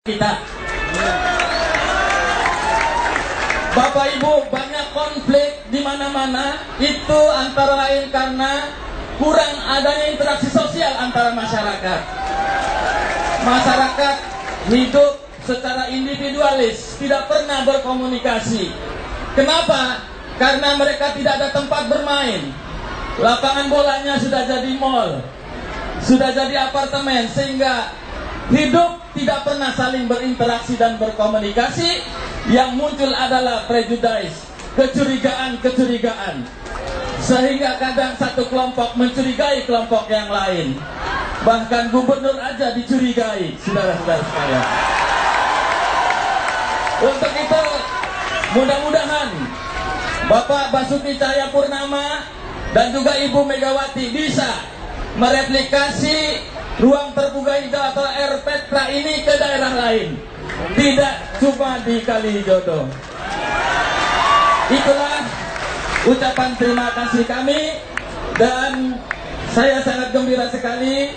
kita. Bapak Ibu, banyak konflik di mana-mana itu antara lain karena kurang adanya interaksi sosial antara masyarakat. Masyarakat hidup secara individualis, tidak pernah berkomunikasi. Kenapa? Karena mereka tidak ada tempat bermain. Lapangan bolanya sudah jadi mall, sudah jadi apartemen, sehingga hidup tidak pernah saling berinteraksi dan berkomunikasi. Yang muncul adalah prejudice, kecurigaan-kecurigaan, sehingga kadang satu kelompok mencurigai kelompok yang lain. Bahkan gubernur aja dicurigai, saudara-saudara sekalian. Untuk itu, mudah-mudahan Bapak Basuki Cahayapurnama dan juga Ibu Megawati bisa mereplikasi ruang terbuka hijau atau RPETRA ini ke daerah lain, tidak cuma di Kalijodo. Itulah ucapan terima kasih kami, dan saya sangat gembira sekali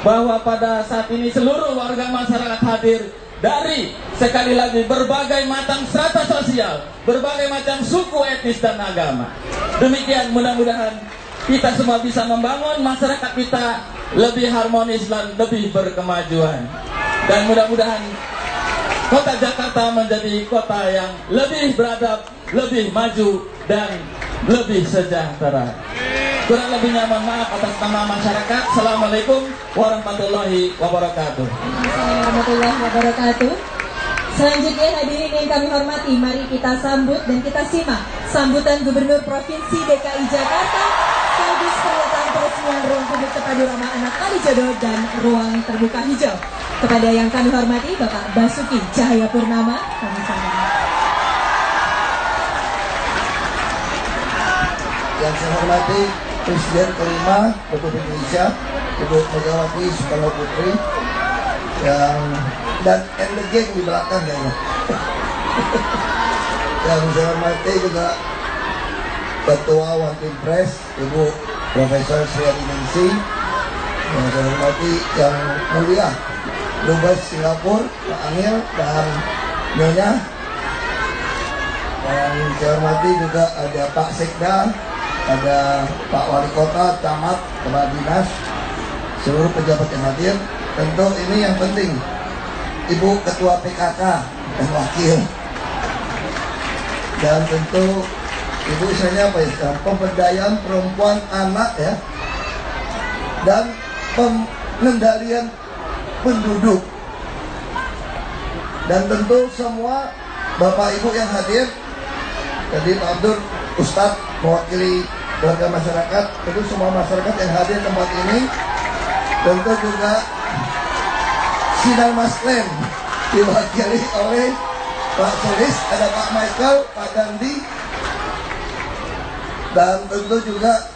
bahwa pada saat ini seluruh warga masyarakat hadir dari, sekali lagi, berbagai macam strata sosial, berbagai macam suku, etnis, dan agama. Demikian, mudah-mudahan kita semua bisa membangun masyarakat kita lebih harmonis dan lebih berkemajuan. Dan mudah-mudahan kota Jakarta menjadi kota yang lebih beradab, lebih maju, dan lebih sejahtera. Kurang lebihnya mohon maaf atas nama masyarakat. Assalamualaikum warahmatullahi wabarakatuh. Warahmatullahi wabarakatuh. Selanjutnya hadirin yang kami hormati, mari kita sambut dan kita simak sambutan Gubernur Provinsi DKI Jakarta sekaligus pernyataan peresmian ruang publik terpadu ramah anak Kalijodo dan ruang terbuka hijau. Kepada yang kami hormati Bapak Basuki Cahayapurnama, kami sampaikan. Yang saya hormati Presiden kelima Republik Indonesia, Ibu Megawati Soekarno Putri, dan geng di belakang ya. Yang saya hormati juga Ketua One Team Press, Ibu Profesor Sriani Ningsih. Yang saya hormati yang mulia Dubes Singapura, Pak Angil dan Nyonya. Yang saya hormati juga ada Pak Sekda, ada Pak Wali Kota, Camat, Kepala Dinas, seluruh pejabat yang hadir. Tentu ini yang penting, Ibu Ketua PKK dan Wakil. Dan tentu Ibu istilahnya apa ya, pemberdayaan perempuan, anak ya, dan pengendalian penduduk. Dan tentu semua Bapak Ibu yang hadir, tadi Pak Abdur Ustadz mewakili warga masyarakat, tentu semua masyarakat yang hadir di tempat ini, tentu juga Sidang Masklen diwakili oleh Pak Solis, ada Pak Michael, Pak Gandhi, dan tentu juga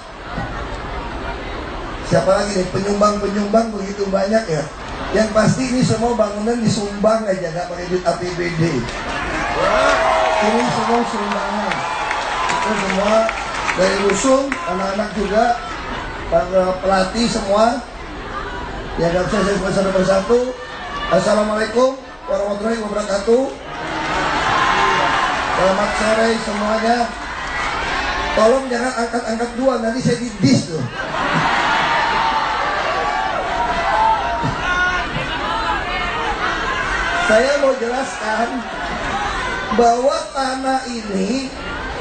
siapa lagi nih, penyumbang-penyumbang begitu banyak ya. Yang pasti ini semua bangunan disumbang aja, nggak pakai duit APBD. Ini semua sumbangan. Itu semua dari Rusum, anak-anak juga, para pelatih semua. Ya, nggak bisa saya sebut satu persatu. Assalamualaikum warahmatullahi wabarakatuh. Selamat sore semuanya. Tolong jangan angkat-angkat dua, nanti saya didis tuh. Saya mau jelaskan bahwa tanah ini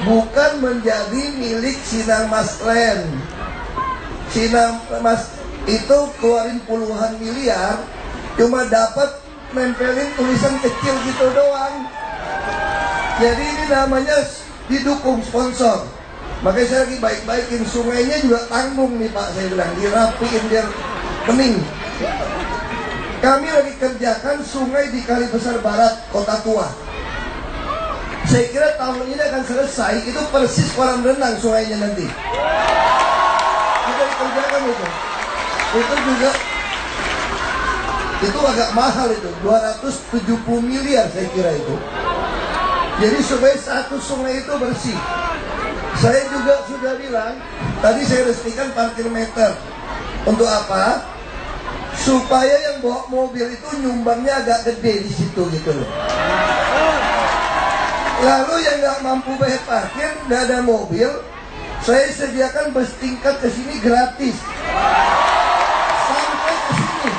bukan menjadi milik Sinar Masklen. Sinar Mas itu keluarin puluhan miliar, cuma dapat nempelin tulisan kecil gitu doang. Jadi ini namanya didukung sponsor. Makanya saya lagi baik-baikin, sungainya juga tanggung nih Pak, saya bilang dirapiin biar bening. Kami lagi kerjakan sungai di Kali Besar Barat, Kota Tua. Saya kira tahun ini akan selesai, itu persis kolam renang sungainya nanti. Kita dikerjakan itu. Itu juga, itu agak mahal itu, 270 miliar saya kira itu. Jadi supaya satu sungai itu bersih. Saya juga sudah bilang, tadi saya resmikan parkir meter. Untuk apa? supaya yang bawa mobil itu nyumbangnya agak gede di situ gitu loh. Lalu yang nggak mampu bayar parkir, nggak ada mobil, saya sediakan bus tingkat ke sini gratis sampai ke sini.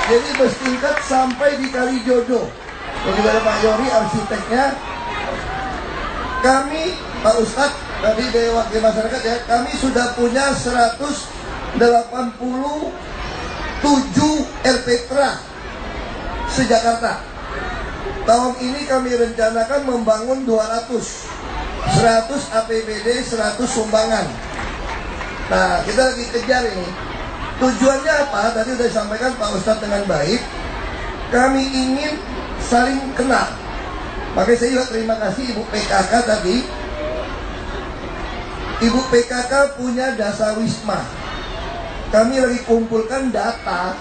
Jadi bus tingkat sampai di Kalijodo. Jadi ada Pak Yori arsiteknya. Kami, Pak Ustadz, tadi dari wakil masyarakat ya, kami sudah punya 187 RPTRA se-Jakarta. Tahun ini kami rencanakan membangun 200, 100 APBD, 100 sumbangan. Nah, kita lagi kejar ini. Tujuannya apa? Tadi sudah disampaikan Pak Ustadz dengan baik. Kami ingin saling kenal. Makanya saya juga terima kasih Ibu PKK tadi. Ibu PKK punya Dasawisma. Kami lagi kumpulkan data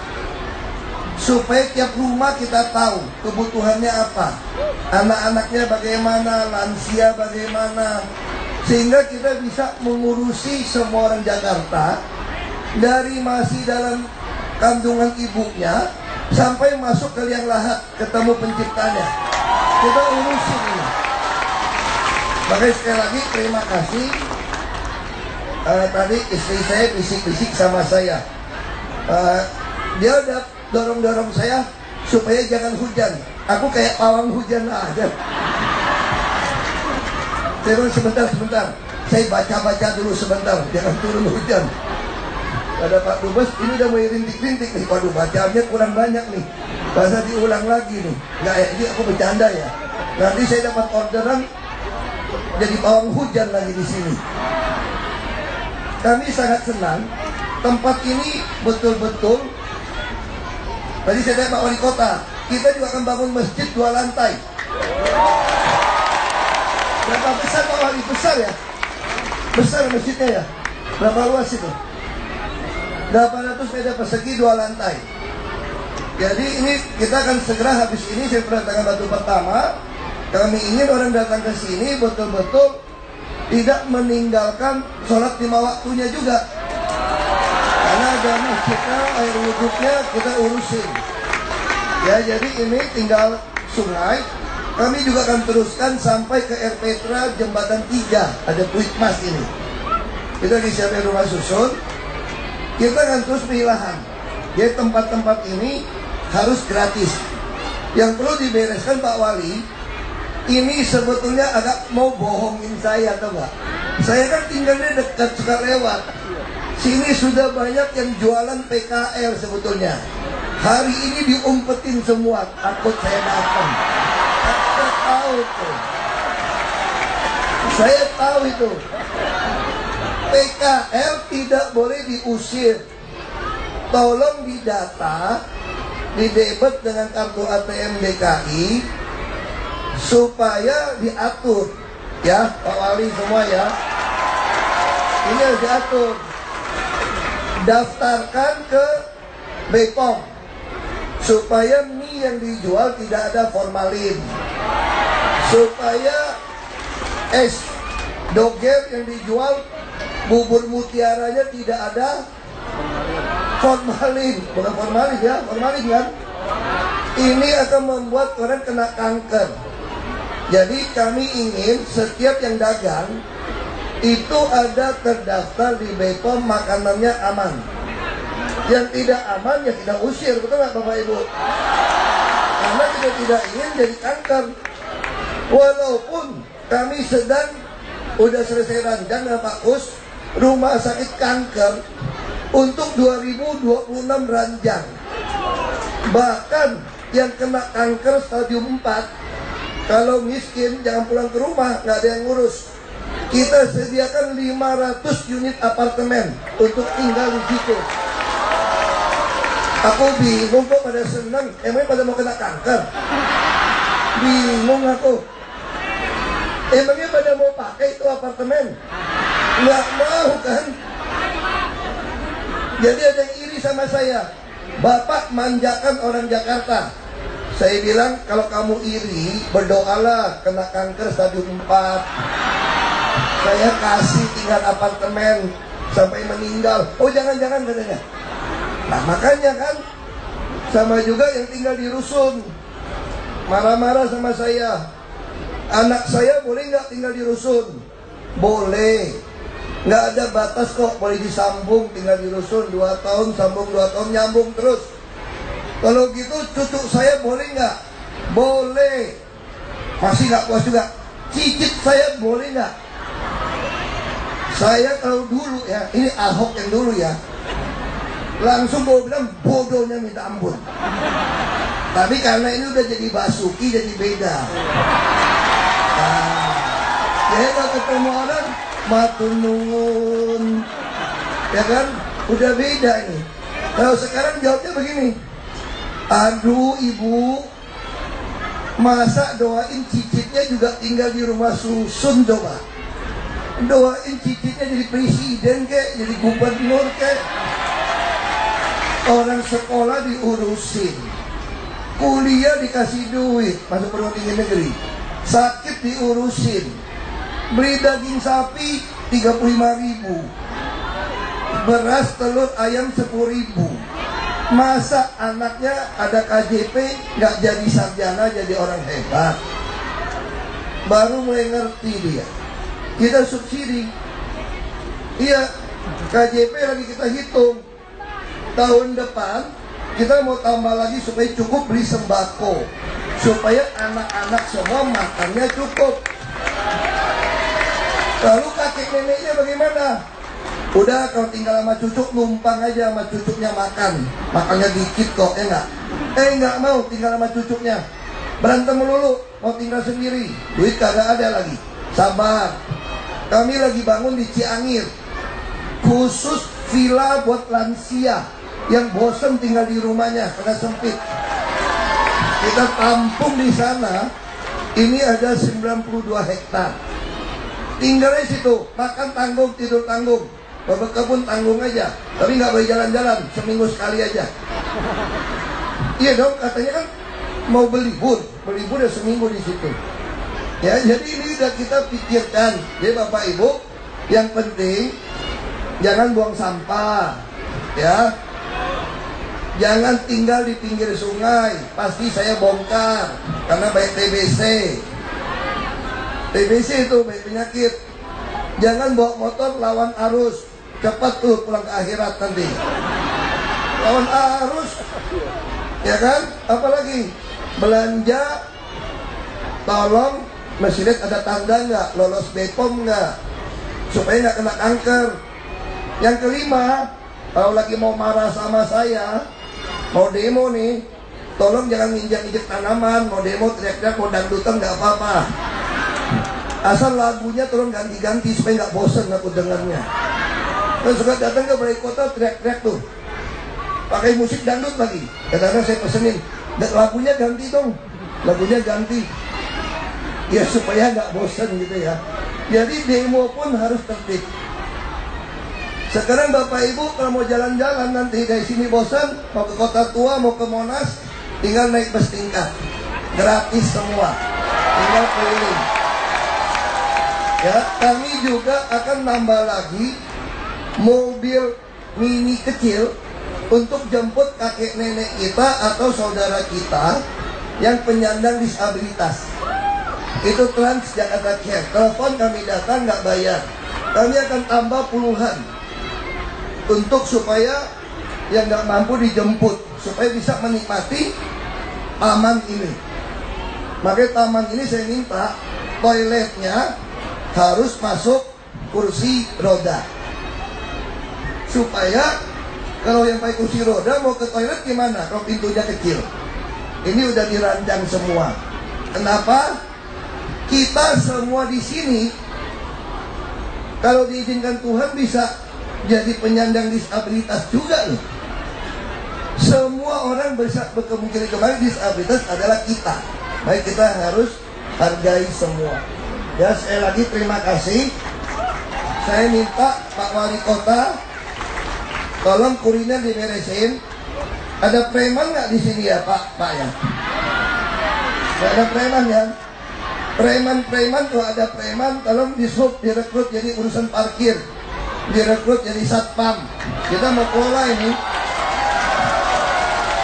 supaya tiap rumah kita tahu kebutuhannya apa, anak-anaknya bagaimana, lansia bagaimana, sehingga kita bisa mengurusi semua orang Jakarta dari masih dalam kandungan ibunya sampai masuk ke liang lahat ketemu penciptanya. Kita urusin ini. Makanya sekali lagi terima kasih. Tadi istri saya bisik-bisik sama saya. Dia udah dorong-dorong saya supaya jangan hujan. Aku kayak pawang hujan aja. Saya bilang sebentar. Saya baca-baca dulu sebentar, jangan turun hujan. Ada Pak Dubes, ini udah mulai rintik-rintik nih. Waduh, bacaannya kurang banyak nih. Bahasa diulang lagi nih. Nggak ya, ini aku bercanda ya. Nanti saya dapat orderan jadi pawang hujan lagi di sini. Kami sangat senang. Tempat ini betul-betul. Tadi saya tanya Pak Wali Kota, kita juga akan bangun masjid 2 lantai. Berapa besar Pak Wali? Besar ya? Besar masjidnya ya? Berapa luas itu? 800 meter persegi 2 lantai. Jadi ini kita akan segera habis ini saya perhatikan batu pertama. Kami ingin orang datang ke sini betul-betul tidak meninggalkan sholat 5 waktunya juga. Karena ada masjidnya, air wuduknya kita urusin. Ya, jadi ini tinggal sungai. Kami juga akan teruskan sampai ke RPTRA Jembatan 3. Ada Puitmas ini. Kita disiapkan rumah susun. Kita akan terus pilihan. Jadi tempat-tempat ini harus gratis. Yang perlu dibereskan Pak Wali, ini sebetulnya agak mau bohongin saya atau enggak? Saya kan tinggalnya dekat, suka lewat. Sini sudah banyak yang jualan PKL sebetulnya. Hari ini diumpetin semua, takut saya datang. Saya tahu tuh. Saya tahu itu. PKL tidak boleh diusir. Tolong didata, didebet dengan kartu ATM DKI supaya diatur. Ya, Pak Wali semua ya. Ini harus diatur. Daftarkan ke BPOM supaya mie yang dijual tidak ada formalin, supaya es doger yang dijual bubur mutiaranya tidak ada formalin. Bukan formalin ya, formalin kan. Ini akan membuat orang kena kanker. Jadi kami ingin setiap yang dagang itu ada terdaftar di BPOM, makanannya aman. Yang tidak aman ya kita usir, betul nggak Bapak Ibu? Karena kita tidak ingin jadi kanker. Walaupun kami sedang udah selesai rancang dengan Pak Kus rumah sakit kanker untuk 2026 ranjang. Bahkan yang kena kanker stadium 4 kalau miskin jangan pulang ke rumah, nggak ada yang ngurus. Kita sediakan 500 unit apartemen untuk tinggal di situ. Aku bingung kok pada senang, emangnya pada mau kena kanker? Bingung aku. Emangnya pada mau pakai itu apartemen? Nggak mau kan? Jadi ada yang iri sama saya. Bapak manjakan orang Jakarta. Saya bilang kalau kamu iri, berdoalah kena kanker stadium 4. Saya kasih tinggal apartemen sampai meninggal. Oh jangan-jangan katanya. Nah makanya kan, sama juga yang tinggal di rusun, marah-marah sama saya. Anak saya boleh nggak tinggal di rusun? Boleh. Nggak ada batas kok, boleh disambung tinggal di rusun 2 tahun, sambung 2 tahun, nyambung terus. Kalau gitu cucu saya boleh nggak? Boleh. Masih nggak puas juga, cicit saya boleh nggak? Saya kalau dulu ya, ini Ahok yang dulu ya, langsung gue bilang bodohnya minta ampun. Tapi karena ini udah jadi Basuki, jadi beda. Nah, jadi kalau ketemu orang matur nuwun, ya kan, udah beda ini. Kalau sekarang jawabnya begini, aduh ibu, masa doain cicitnya juga tinggal di rumah susun coba. Doain cicitnya jadi presiden kek, jadi gubernur kek. Orang sekolah diurusin, kuliah dikasih duit, masuk perguruan tinggi negeri, sakit diurusin, beli daging sapi 35.000, beras telur ayam 10.000. Masa anaknya ada KJP nggak jadi sarjana, jadi orang hebat? Baru mulai ngerti dia. Kita subsidi, iya, KJP lagi kita hitung. Tahun depan kita mau tambah lagi supaya cukup beli sembako, supaya anak-anak semua makannya cukup. Lalu kakek neneknya bagaimana? Udah, kalau tinggal sama cucu numpang aja sama cucunya makan, makannya dikit kok, ya enggak? Enggak mau tinggal sama cucunya, berantem melulu, mau tinggal sendiri, duit kagak ada lagi. Sabar, kami lagi bangun di Ciangir, khusus villa buat lansia yang bosan tinggal di rumahnya karena sempit. Kita tampung di sana. Ini ada 92 hektar. Tinggalnya situ, makan tanggung, tidur tanggung, berkebun tanggung aja. Tapi nggak boleh jalan-jalan, seminggu sekali aja. Iya dong, katanya kan mau berlibur ya seminggu di situ. Ya, jadi ini udah kita pikirkan. Jadi Bapak Ibu, yang penting jangan buang sampah, ya. Jangan tinggal di pinggir sungai, pasti saya bongkar karena banyak TBC. TBC itu banyak penyakit. Jangan bawa motor lawan arus, cepat tuh pulang ke akhirat nanti. Lawan arus, ya kan? Apalagi belanja, tolong masih lihat ada tanda nggak, lolos BPOM nggak, supaya nggak kena kanker. Yang kelima, kalau lagi mau marah sama saya, mau demo nih, tolong jangan injak-injak tanaman. Mau demo teriak-teriak, mau dangdutan nggak apa-apa, asal lagunya tolong ganti-ganti supaya nggak bosen aku dengarnya. Terus suka datang ke balai kota teriak-teriak tuh, pakai musik dangdut lagi. Kadang-kadang saya pesenin, lagunya ganti dong, lagunya ganti, ya supaya nggak bosen gitu ya. Jadi demo pun harus tertib. Sekarang Bapak Ibu kalau mau jalan-jalan nanti dari sini bosan, mau ke Kota Tua, mau ke Monas, tinggal naik bus tingkat, gratis semua, tinggal keliling. Ya, kami juga akan nambah lagi mobil mini kecil untuk jemput kakek nenek kita atau saudara kita yang penyandang disabilitas. Itu Trans Jakarta Care. Telepon kami datang nggak bayar. Kami akan tambah puluhan untuk supaya yang nggak mampu dijemput, supaya bisa menikmati taman ini. Makanya taman ini saya minta toiletnya harus masuk kursi roda, supaya kalau yang pakai kursi roda mau ke toilet gimana kalau pintunya kecil. Ini udah dirancang semua. Kenapa? Kita semua di sini kalau diizinkan Tuhan bisa jadi penyandang disabilitas juga loh. Semua orang berkemungkinan kemarin disabilitas adalah kita. Baik, kita harus hargai semua. Ya, sekali lagi terima kasih. Saya minta Pak Wali Kota, tolong kuliner diberesin. Ada preman nggak di sini ya Pak ya? Nggak ada preman ya? Preman kalau ada preman, tolong direkrut jadi urusan parkir, direkrut jadi satpam. Kita mau kelola ini.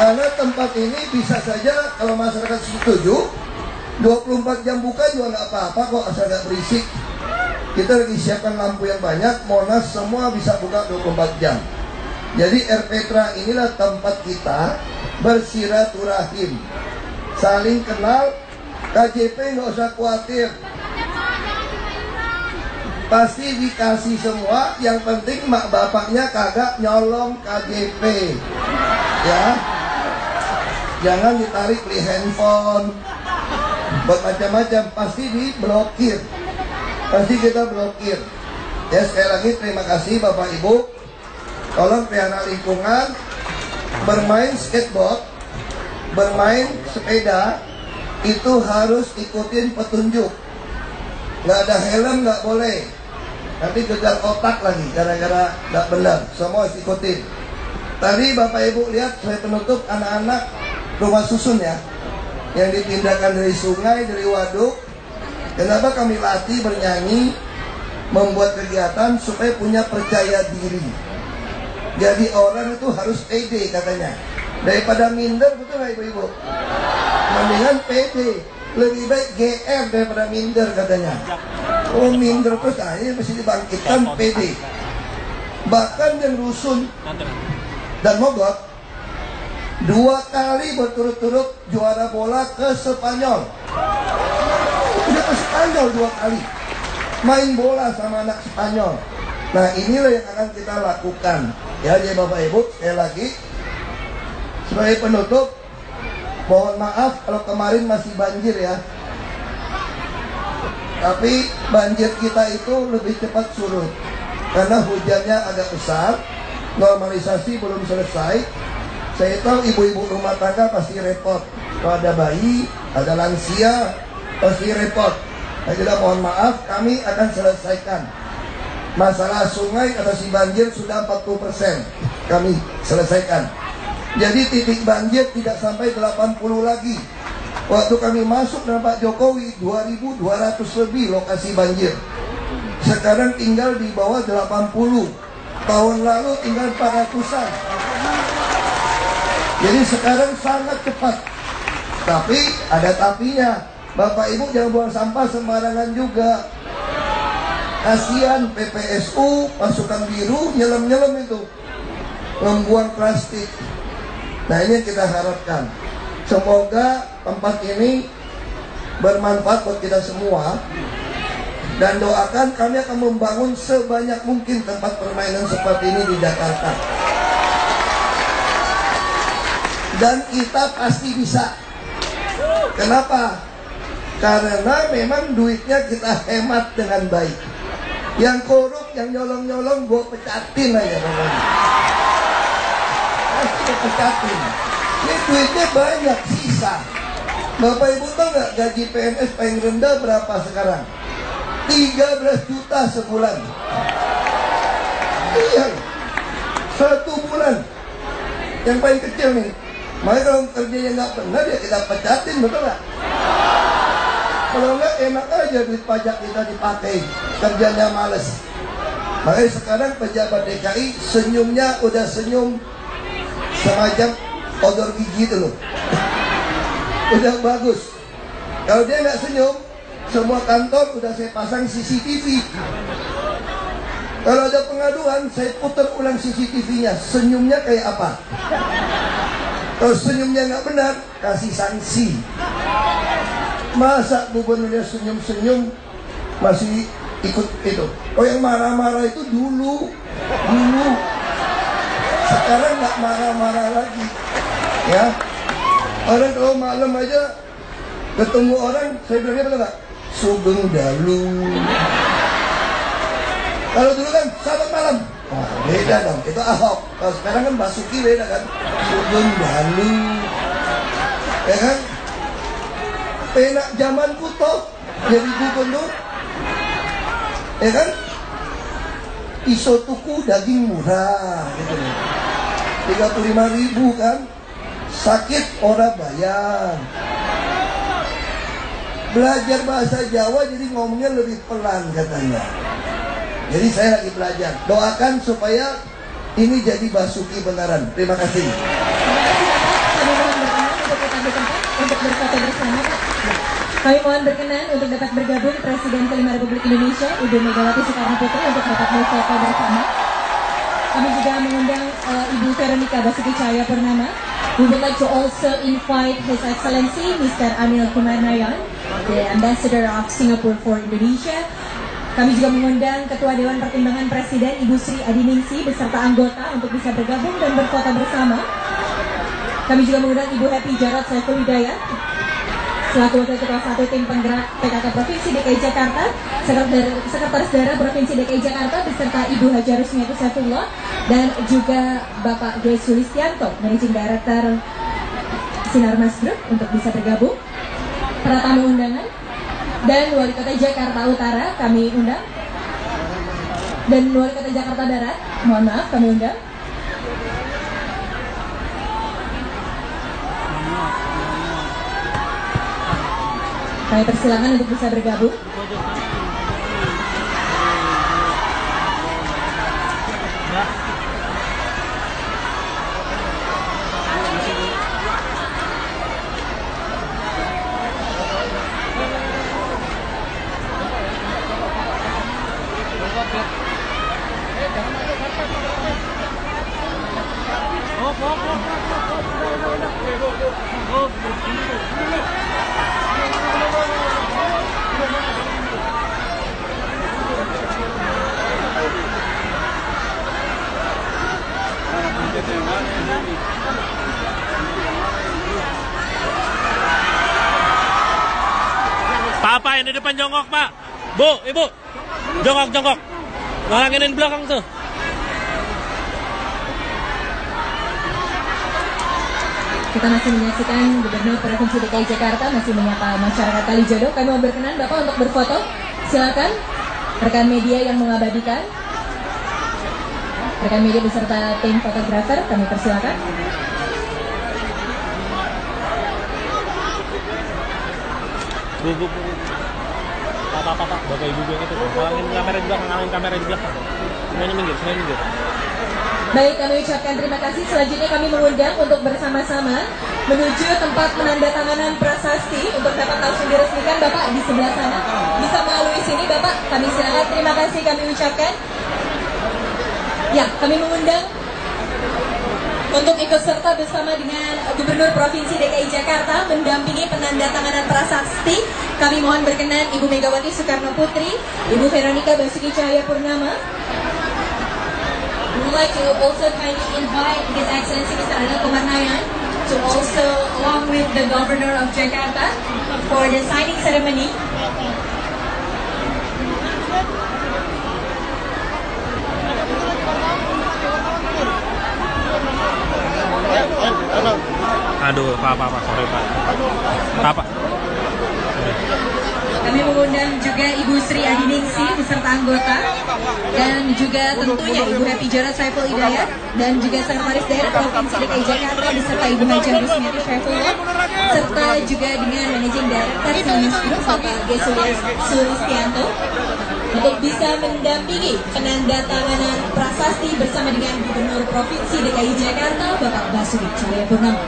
Karena tempat ini bisa saja kalau masyarakat setuju 24 jam buka juga nggak apa-apa kok, asal nggak berisik. Kita lagi siapkan lampu yang banyak, Monas semua bisa buka 24 jam. Jadi RPtra inilah tempat kita bersiraturahim, saling kenal. KJP nggak usah khawatir, pasti dikasih semua. Yang penting mak bapaknya kagak nyolong KJP, ya. Jangan ditarik beli handphone, buat macam-macam, pasti diblokir, pasti kita blokir. Ya, sekali lagi terima kasih Bapak Ibu. Tolong pelihara lingkungan, bermain skateboard, bermain sepeda itu harus ikutin petunjuk. Nggak ada helm nggak boleh, nanti gegar otak lagi gara-gara nggak benar. Semua harus ikutin. Tadi Bapak Ibu lihat saya penutup anak-anak rumah susun ya, yang dipindahkan dari sungai, dari waduk. Kenapa kami latih bernyanyi, membuat kegiatan supaya punya percaya diri. Jadi orang itu harus pede katanya, daripada minder, betul nggak Ibu-Ibu? Mendingan pede, lebih baik GR daripada minder katanya. Oh minder terus, ini mesti dibangkitkan pede. Bahkan yang rusun dan Mogot 2 kali berturut-turut juara bola ke Spanyol. Udah ke Spanyol 2 kali main bola sama anak Spanyol. Nah inilah yang akan kita lakukan. Ya jadi Bapak Ibu, sekali lagi sebagai penutup, mohon maaf kalau kemarin masih banjir ya. Tapi banjir kita itu lebih cepat surut karena hujannya agak besar, normalisasi belum selesai. Saya tahu ibu-ibu rumah tangga pasti repot. Kalau ada bayi, ada lansia, pasti repot. Saya juga mohon maaf, kami akan selesaikan. Masalah sungai atasi banjir sudah 40% kami selesaikan. Jadi titik banjir tidak sampai 80 lagi. Waktu kami masuk dengan Pak Jokowi 2.200 lebih lokasi banjir. Sekarang tinggal di bawah 80. Tahun lalu tinggal 400-an. Jadi sekarang sangat cepat. Tapi ada tapinya. Bapak Ibu jangan buang sampah sembarangan juga. Kasihan PPSU, pasukan biru, nyelam-nyelam itu, membuang plastik. Nah ini yang kita harapkan. Semoga tempat ini bermanfaat buat kita semua. Dan doakan kami akan membangun sebanyak mungkin tempat permainan seperti ini di Jakarta. Dan kita pasti bisa. Kenapa? Karena memang duitnya kita hemat dengan baik. Yang korup, yang nyolong-nyolong, gue pecatin aja pokoknya. Pasti gue pecatin. Ini duitnya banyak, sisa. Bapak Ibu tahu nggak gaji PNS paling rendah berapa sekarang? 13 juta sebulan. Iya, 1 bulan. Yang paling kecil nih. Makanya kalau kerjanya nggak benar ya kita pecatin, betul nggak? Kalau nggak enak aja duit pajak kita dipakai, kerjanya males. Makanya sekarang pejabat DKI senyumnya udah senyum semacam odor gigi itu loh. Udah bagus. Kalau dia nggak senyum, semua kantor udah saya pasang CCTV. Kalau ada pengaduan, saya putar ulang CCTV-nya. Senyumnya kayak apa? Kalau senyumnya nggak benar, kasih sanksi. Masa gubernurnya senyum-senyum masih ikut itu? Oh yang marah-marah itu dulu. Sekarang nggak marah-marah lagi. Ya, orang kalau malam aja ketemu orang, saya bilangnya betul nggak? Sugeng Dalu. Kalau dulu kan selamat malam. Oh, beda dong, itu Ahok. Kalau sekarang kan Basuki beda kan. Sugeng Dalu. Ya kan? Enak zamanku toh jadi gubernur. Ya kan? Iso tuku daging murah gitu. 35.000 kan. Sakit orang bayar. Belajar bahasa Jawa jadi ngomongnya lebih pelan katanya. Jadi saya lagi belajar. Doakan supaya ini jadi Basuki beneran. Terima kasih. di tempat untuk berfoto bersama, Pak. Kami mohon berkenan untuk dapat bergabung Presiden kelima Republik Indonesia, Ibu Megawati Soekarno Putri, untuk dapat berfoto bersama. Kami juga mengundang Ibu Veronica Basuki Cahayapurnama. We would like to also invite His Excellency Mr. Anil Kumar Nayan, the Ambassador of Singapore for Indonesia. Kami juga mengundang Ketua Dewan Pertimbangan Presiden Ibu Sri Adiningsi beserta anggota untuk bisa bergabung dan berfoto bersama. Kami juga mengundang Ibu Happy Jarod Saiful Hidayat selaku Wakil Ketua 1 Tim Penggerak PKK Provinsi DKI Jakarta, Sekretaris Daerah Provinsi DKI Jakarta beserta Ibu Haja Rusmiati Saifullah, dan juga Bapak G. Sulistianto, Managing Director Sinarmas Group, untuk bisa bergabung. Para tamu undangan dan Wali Kota Jakarta Utara kami undang, dan Wali Kota Jakarta Barat, mohon maaf, kami undang. Kami persilakan untuk bisa bergabung. Pak, yang di depan jongkok, Pak. Bu, Ibu. Jongkok. Ngalanginin belakang tuh. Kita masih menyaksikan Gubernur Provinsi DKI Jakarta masih menyapa masyarakat Kalijodo. Kami mau berkenan Bapak untuk berfoto. Silakan rekan media yang mengabadikan. Rekan media beserta tim fotografer kami persilakan. Bu. Pak. Bapak Ibu yang itu. Ngalangin kamera di belakang. Semuanya minggir. Baik, kami ucapkan terima kasih. Selanjutnya kami mengundang untuk bersama-sama menuju tempat penandatanganan prasasti untuk dapat langsung diresmikan. Bapak di sebelah sana bisa melalui sini, Bapak. Kami silakan. Terima kasih kami ucapkan. Ya, kami mengundang untuk ikut serta bersama dengan Gubernur Provinsi DKI Jakarta mendampingi penandatanganan prasasti. Kami mohon berkenan Ibu Megawati Soekarno Putri, Ibu Veronica Basuki Cahayapurnama. We would like to also kindly invite His Excellency Mr. Anil Kumar Nayan to also, along with the Governor of Jakarta, for the signing ceremony. Aduh, Pak, sorry, Pak. Pak. Kami mengundang juga Ibu Sri Adiningsi beserta anggota, dan juga tentunya Ibu Happy Jarod Saiful Hidayat, dan juga Sekretaris Daerah Provinsi DKI Jakarta beserta Ibu Haja Rusmiati Saifullah, serta juga dengan Managing Director Sinarmas Group Bapak G. Sulistianto, untuk bisa mendampingi penandatanganan prasasti bersama dengan Gubernur Provinsi DKI Jakarta Bapak Basuki Cahayapurnama.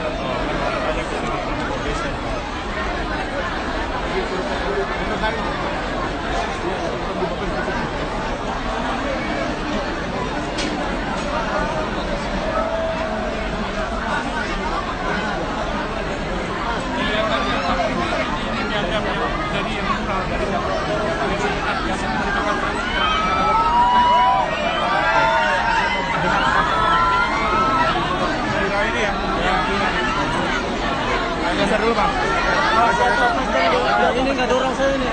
Geser dulu, Bang. Ini nggak ada orang saya ini.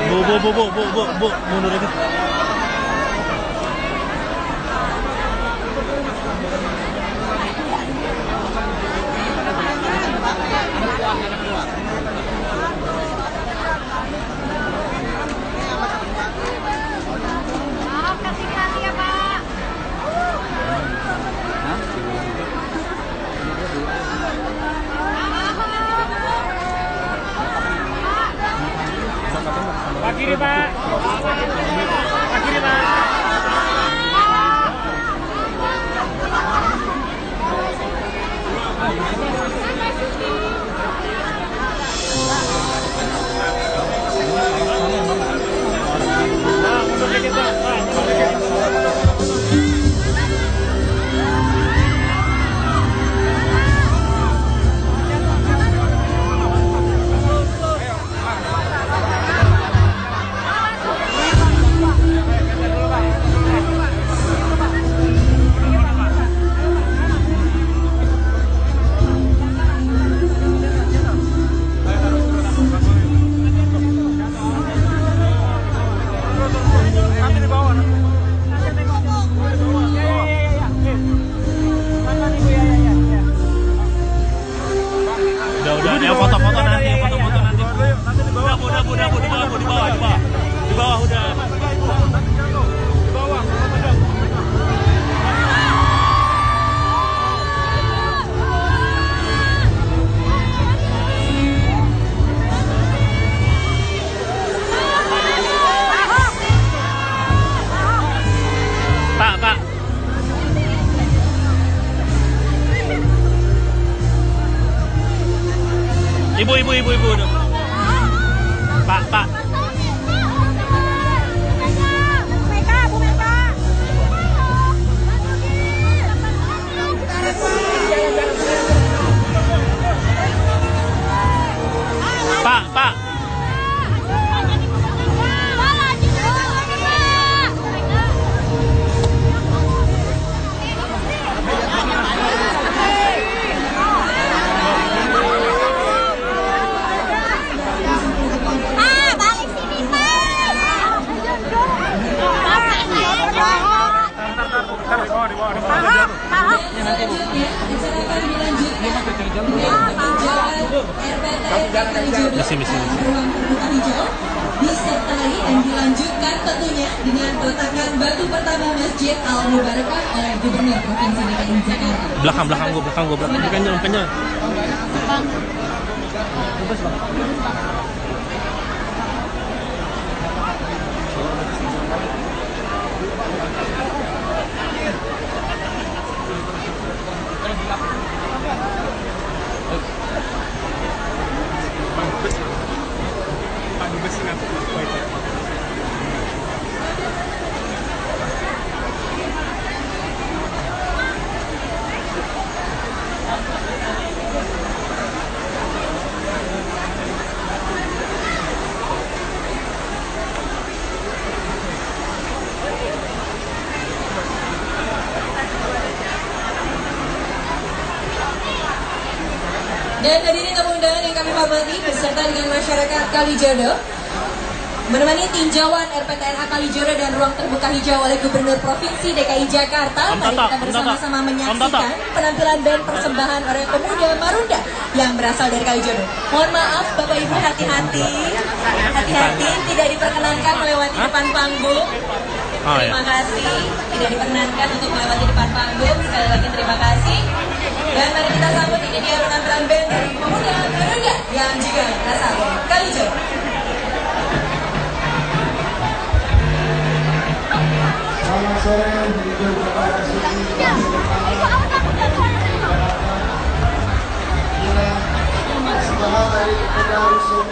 Mundur. Bu, mundur aja. Pak kiri, Pak. Ibu. Pak. Pak. Misi. Ruang terbuka hijau disertai dan dilanjutkan tentunya dengan peletakan batu pertama Masjid Al Mubarakah oleh Gubernur Provinsi DKI Jakarta. Belakang gua. Bukannya. Dan hadirin tamu undangan yang kami hormati beserta dengan masyarakat Kalijodo, menemani tinjauan RPTRA Kalijodo dan ruang terbuka hijau oleh Gubernur Provinsi DKI Jakarta. Mari kita bersama-sama menyaksikan penampilan band persembahan oleh pemuda Marunda yang berasal dari Kalijodo. Mohon maaf Bapak Ibu, hati-hati tidak diperkenankan melewati depan panggung. Terima kasih, tidak diperkenankan untuk melewati depan panggung. Sekali lagi terima kasih. Dan mari kita sambut, ini dia penampilan band dari pemuda Marunda yang juga berasal dari Kalijodo. Selamat sore, semangat dari Pemuda Rusuk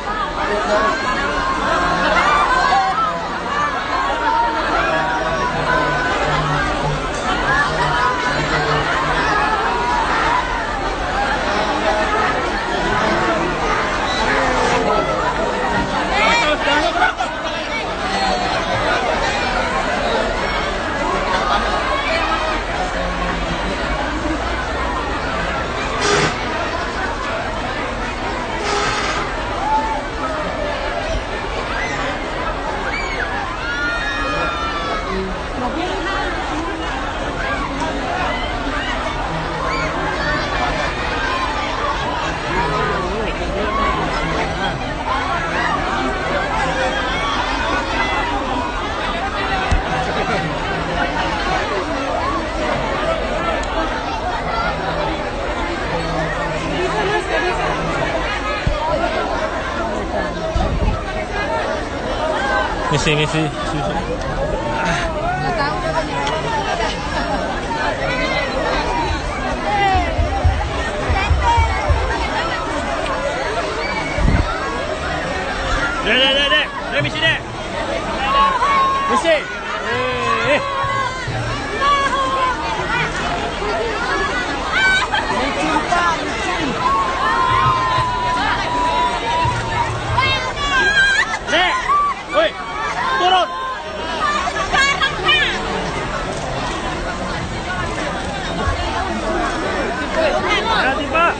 Misi. Dek, misi dek. Misi. Dek, woi, turun. Hati Pak.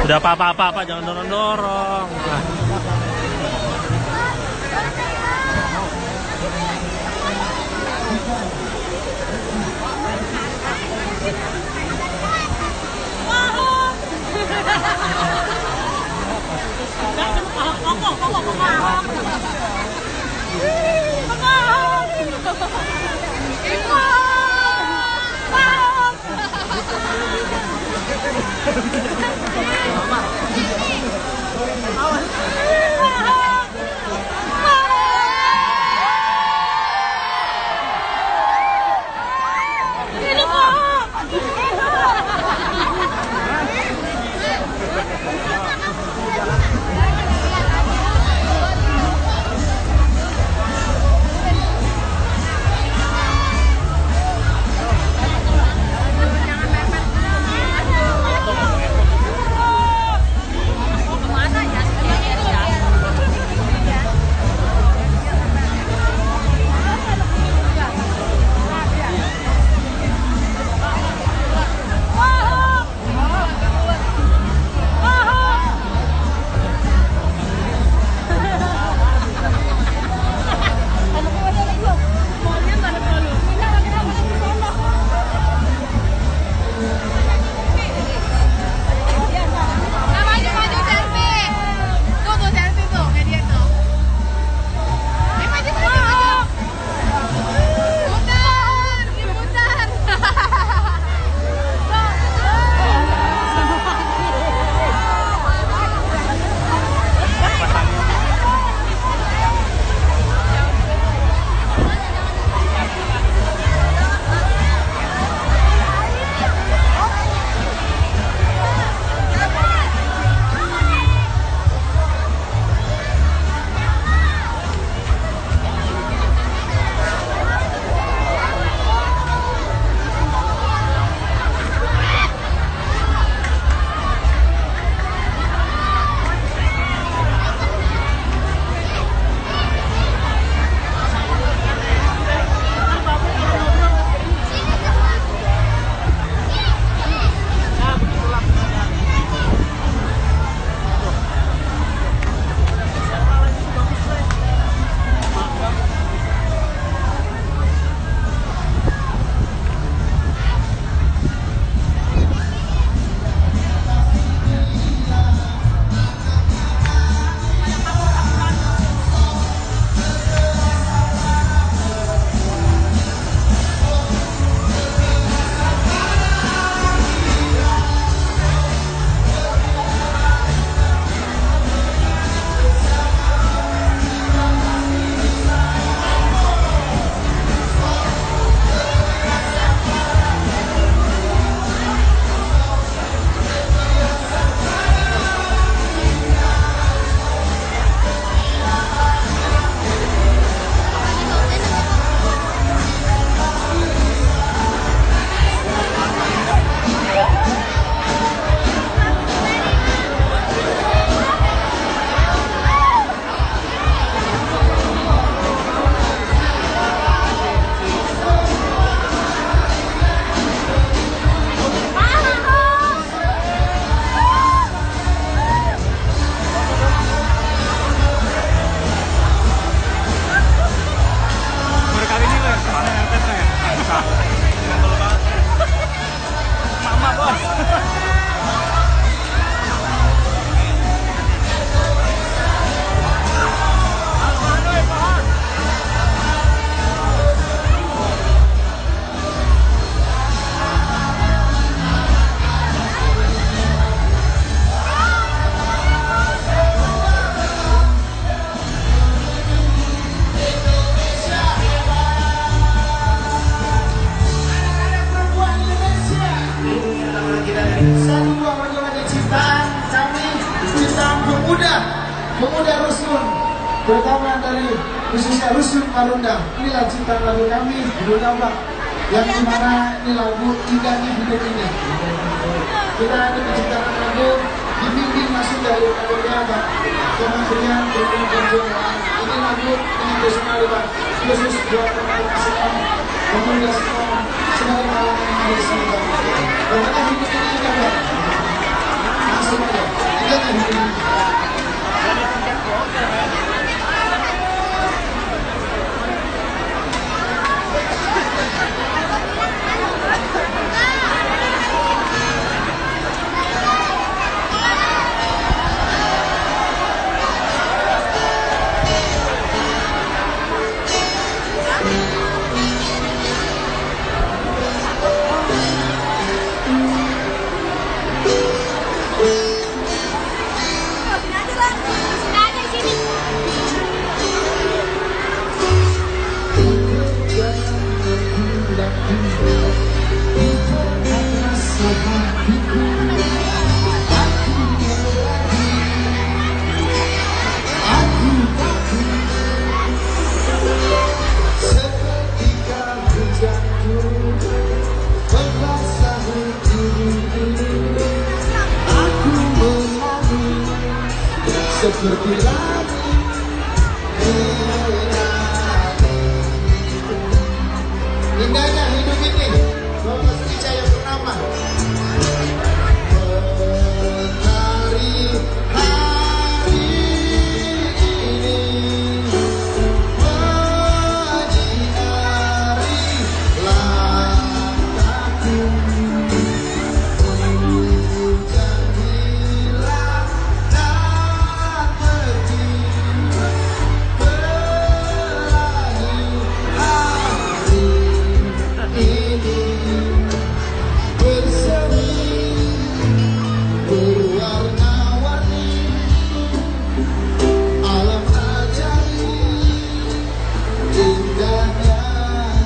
Udah apa-apa, jangan dorong-dorong. Ini pemuda Rusun, terutama dari khususnya Rusun Marunda. Ini lanjutan lagu kami, judul Nambah, yang dimana ini lagu indahnya hidup ini. Kita akan menciptakan lagu dibimbing masuk dari lagunya Pak Kementerian Perhubungan dan Jalan. Ini lagu dengan personal Pak, khusus buat teman-teman semua, pemuda semua, sebagai kalangan yang ada di sini Pak. Pokoknya hidup ini indah Pak. Langsung aja, indahnya hidup ini. Seperti lagi indahnya hidup ini, Bapak Sri Cahaya Purnama. Menari hari ini, menyinari langkahku. Hujan hilang dan pergi, pelangi hari ini bersemi berwarna-warni, alam ajaib indahnya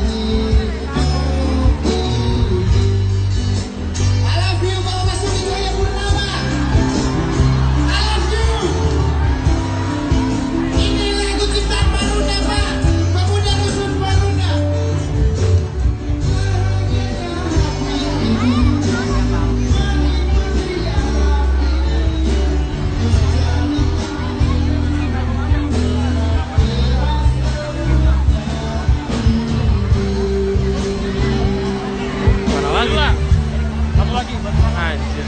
hidup ini. I love you Bapak Basuki Cahaya Purnama. I love you. Ini lagu ciptaan Marunda Pak, pemuda Rusun Marunda. Mana lagi? Satu lagi. Anjir.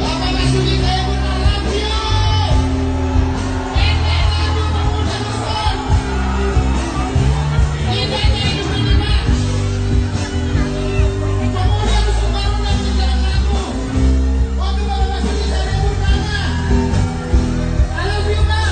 Bapak Basuki Cahaya Purnama, love you. Ini lagu pemuda Rusun. Indahnya hidup ini Pak. Pemuda Rusun Marunda menciptakan lagu. Waktu Bapak Basuki Cahaya Purnama. I love you Pak.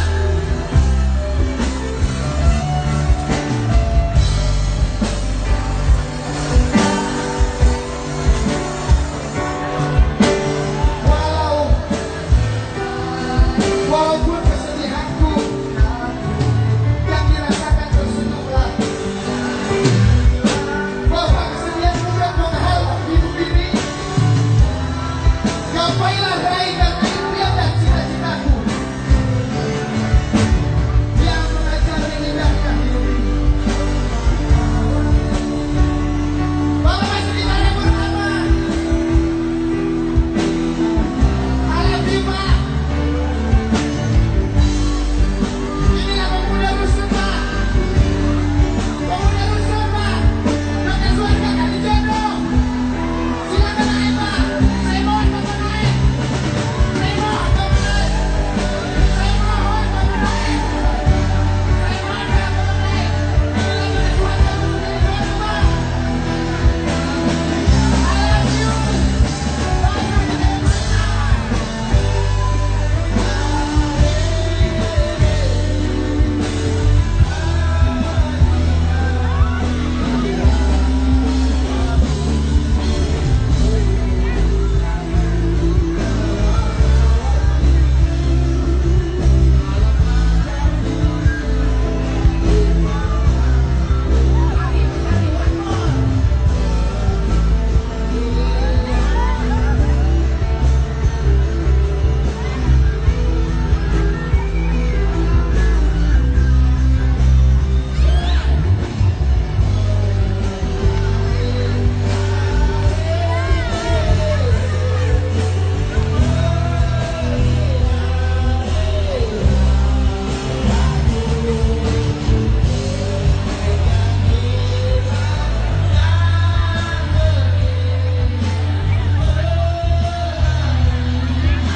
Walaupun kesedihanku yang dirasakan tersenyumlah, bahwa kesedihan bukan hal hidup ini. Gapailah